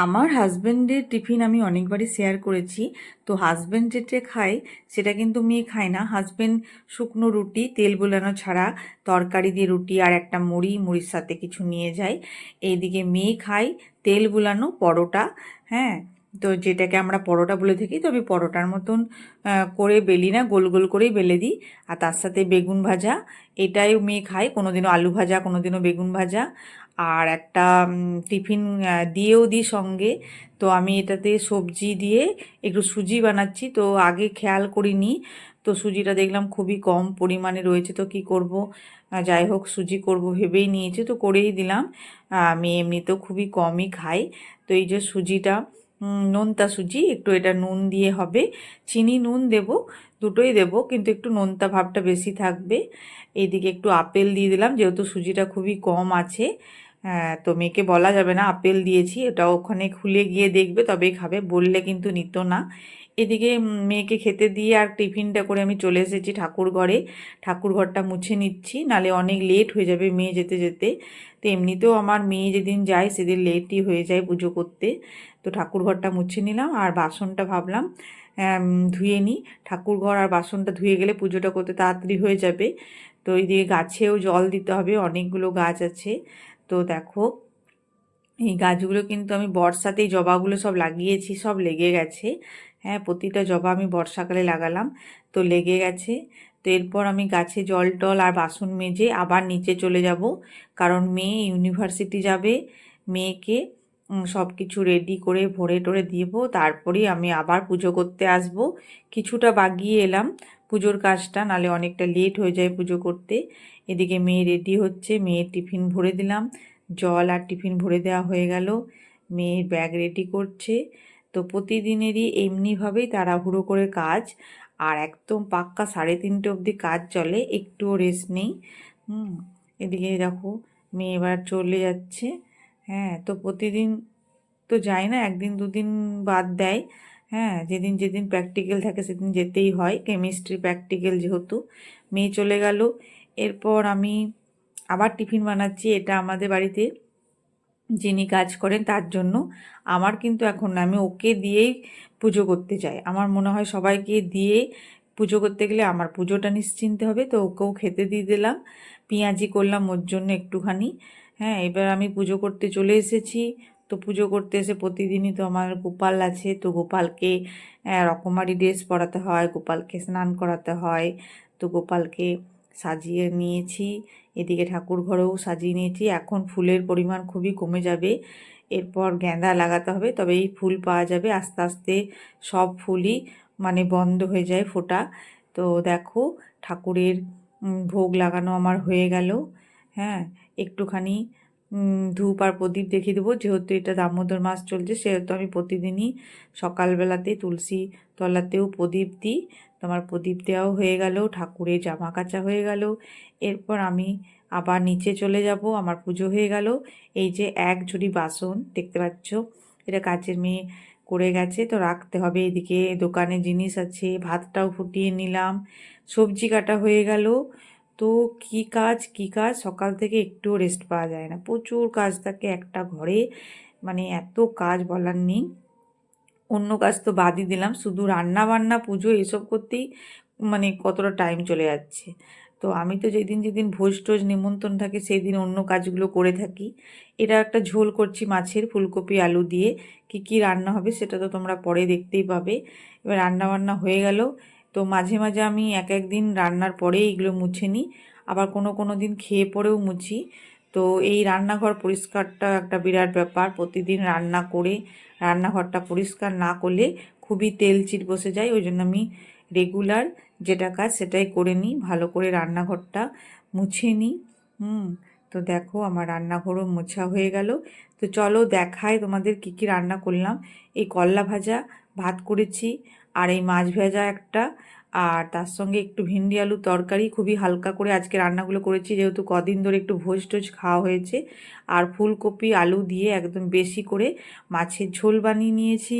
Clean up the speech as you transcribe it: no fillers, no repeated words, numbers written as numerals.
আমার হাজব্যান্ডের টিফিন আমি অনেকবারই শেয়ার করেছি। তো হাজব্যান্ড যেটা খায় সেটা কিন্তু মেয়ে খায় না। হাজব্যান্ড শুকনো রুটি তেল বোলানো ছাড়া তরকারি দিয়ে রুটি আর একটা মুড়ির সাথে কিছু নিয়ে যায়। এইদিকে মেয়ে খায় তেল বোলানো পরোটা। হ্যাঁ, তো যেটাকে আমরা পরোটা বলে থাকি, তো আমি পরোটার মতন করে বেলি না, গোল গোল করেই বেলে দিই। আর তার সাথে বেগুন ভাজা, এটাই মেয়ে খায়। কোনোদিনও আলু ভাজা, কোনোদিনও বেগুন ভাজা। আর একটা টিফিন দিয়েও দিই সঙ্গে। তো আমি এটাতে সবজি দিয়ে একটু সুজি বানাচ্ছি, তো আগে খেয়াল করিনি। তো সুজিটা দেখলাম খুবই কম পরিমাণে রয়েছে, তো কি করব, যাই হোক সুজি করব ভেবেই নিয়েছি, তো করেই দিলাম। আমি এমনিতেও খুবই কমই খাই। তো এই যে সুজিটা, নোনতা সুজি, একটু এটা নুন দিয়ে হবে। চিনি নুন দেব, দুটোই দেব, কিন্তু একটু নোনতা ভাবটা বেশি থাকবে। এইদিকে একটু আপেল দিয়ে দিলাম, যেহেতু সুজিটা খুবই কম আছে। হ্যাঁ, তো মেয়েকে বলা যাবে না আপেল দিয়েছি, এটা ওখানে খুলে গিয়ে দেখবে তবেই খাবে, বললে কিন্তু নিত না। এদিকে মেয়েকে খেতে দিয়ে আর টিফিনটা করে আমি চলে এসেছি ঠাকুর ঘরে। ঠাকুর ঘরটা মুছে নিচ্ছি, নালে অনেক লেট হয়ে যাবে মেয়ে যেতে যেতে। তো এমনিতেও আমার মেয়ে যেদিন যায় সেদিন লেটই হয়ে যায় পুজো করতে। তো ঠাকুর ঘরটা মুছে নিলাম, আর বাসনটা ভাবলাম ধুয়ে নিই। ঠাকুর ঘর আর বাসনটা ধুয়ে গেলে পুজোটা করতে তাড়াতাড়ি হয়ে যাবে। তো এই দিকে গাছেও জল দিতে হবে, অনেকগুলো গাছ আছে। তো দেখো, এই গাছগুলো কিন্তু আমি বর্ষাতেই জবাগুলো সব লাগিয়েছি, সব লেগে গেছে। হ্যাঁ, প্রতিটা জবা আমি বর্ষাকালে লাগালাম, তো লেগে গেছে। তো এরপর আমি গাছে জল টল আর বাসন মেজে আবার নিচে চলে যাব, কারণ মেয়ে ইউনিভার্সিটি যাবে। মেয়েকে সব কিছু রেডি করে ভরে টরে দিব, তারপরেই আমি আবার পুজো করতে আসব। কিছুটা বাগিয়ে এলাম পুজোর কাজটা, নালে অনেকটা লেট হয়ে যায় পুজো করতে। এদিকে মেয়ে রেডি হচ্ছে, মেয়ের টিফিন ভরে দিলাম, জল আর টিফিন ভরে দেওয়া হয়ে গেল। মেয়ের ব্যাগ রেডি করছে। তো প্রতিদিনেরই এমনিভাবেই তাড়াহুড়ো করে কাজ, আর একদম পাক্কা 3:30 অবধি কাজ চলে, একটুও রেস্ট নেই। এদিকে দেখো, মেয়ে এবার চলে যাচ্ছে। হ্যাঁ, তো প্রতিদিন তো যায় না, একদিন দুদিন বাদ দেয়। হ্যাঁ, যেদিন যেদিন প্র্যাকটিক্যাল থাকে সেদিন যেতেই হয়, কেমিস্ট্রি প্র্যাকটিক্যাল যেহেতু। মেয়ে চলে গেল, এরপর আমি আবার টিফিন বানাচ্ছি। এটা আমাদের বাড়িতে যিনি কাজ করেন তার জন্য, আমার কিন্তু এখন না, আমি ওকে দিয়েই পুজো করতে চাই। আমার মনে হয় সবাইকে দিয়ে পুজো করতে গেলে আমার পুজোটা নিশ্চিন্তে হবে। তো ওকেও খেতে দিয়ে দিলাম, পেঁয়াজি করলাম ওর জন্য একটুখানি। হ্যাঁ, এবার আমি পুজো করতে চলে এসেছি। তো পুজো করতে এসে প্রতিদিনই তো আমার গোপাল আছে, তো গোপালকে রকমারি ড্রেস পরাতে হয়, গোপালকে স্নান করাতে হয়। তো গোপালকে সাজিয়ে নিয়েছি, এদিকে ঠাকুর ঘরেও সাজিয়ে নিয়েছি। এখন ফুলের পরিমাণ খুবই কমে যাবে, এরপর গেঁদা লাগাতে হবে, তবে এই ফুল পাওয়া যাবে। আস্তে আস্তে সব ফুলই মানে বন্ধ হয়ে যায় ফোটা। তো দেখো, ঠাকুরের ভোগ লাগানো আমার হয়ে গেল। হ্যাঁ, একটুখানি ধূপ আর প্রদীপ দেখিয়ে দেবো, যেহেতু এটা দামোদর মাস চলছে, সেহেতু আমি প্রতিদিনই সকালবেলাতে তুলসী তলাতেও প্রদীপ দিই। তোমার প্রদীপ দেওয়াও হয়ে গেল, ঠাকুরের জামা কাচা হয়ে গেল। এরপর আমি আবার নিচে চলে যাব, আমার পুজো হয়ে গেল। এই যে এক ঝুড়ি বাসন দেখতে পাচ্ছ, এটা কাচের মেয়ে করে গেছে, তো রাখতে হবে। এদিকে দোকানে জিনিস আছে, ভাতটাও ফুটিয়ে নিলাম, সবজি কাটা হয়ে গেল। তো কি কাজ কি কাজ, সকাল থেকে একটুও রেস্ট পাওয়া যায় না, প্রচুর কাজ থাকে একটা ঘরে, মানে এত কাজ বলার নেই। অন্য কাজ তো বাদই দিলাম, শুধু রান্না বান্না পুজো এসব করতেই মানে কতটা টাইম চলে যাচ্ছে। তো আমি তো যেদিন যেদিন ভোজ টোজ নিমন্ত্রণ থাকে সেই দিন অন্য কাজগুলো করে থাকি। এটা একটা ঝোল করছি মাছের, ফুলকপি আলু দিয়ে। কি কি রান্না হবে সেটা তো তোমরা পরে দেখতেই পাবে। এবার রান্না বান্না হয়ে গেল। তো মাঝে মাঝে আমি এক একদিন রান্নার পরে এইগুলো মুছে নিই, আবার কোনো কোনো দিন খেয়ে পরেও মুছি। তো এই রান্নাঘর পরিষ্কারটা একটা বিরাট ব্যাপার, প্রতিদিন রান্না করে রান্নাঘরটা পরিষ্কার না করলে খুবই তেলচিট বসে যায়। ওই জন্য আমি রেগুলার যেটা কাজ সেটাই করে নিই, ভালো করে রান্নাঘরটা মুছে নিই। তো দেখো, আমার রান্নাঘরও মোছা হয়ে গেল। তো চলো দেখাই তোমাদের কি কি রান্না করলাম। এই করলা ভাজা, ভাত করেছি, আর এই মাছ ভাজা একটা, আর তার সঙ্গে একটু ভিন্ডি আলু তরকারি, খুবই হালকা করে আজকে রান্নাগুলো করেছি, যেহেতু কদিন ধরে একটু ভোজ টোজ খাওয়া হয়েছে। আর ফুলকপি আলু দিয়ে একদম বেশি করে মাছের ঝোল বানিয়ে নিয়েছি।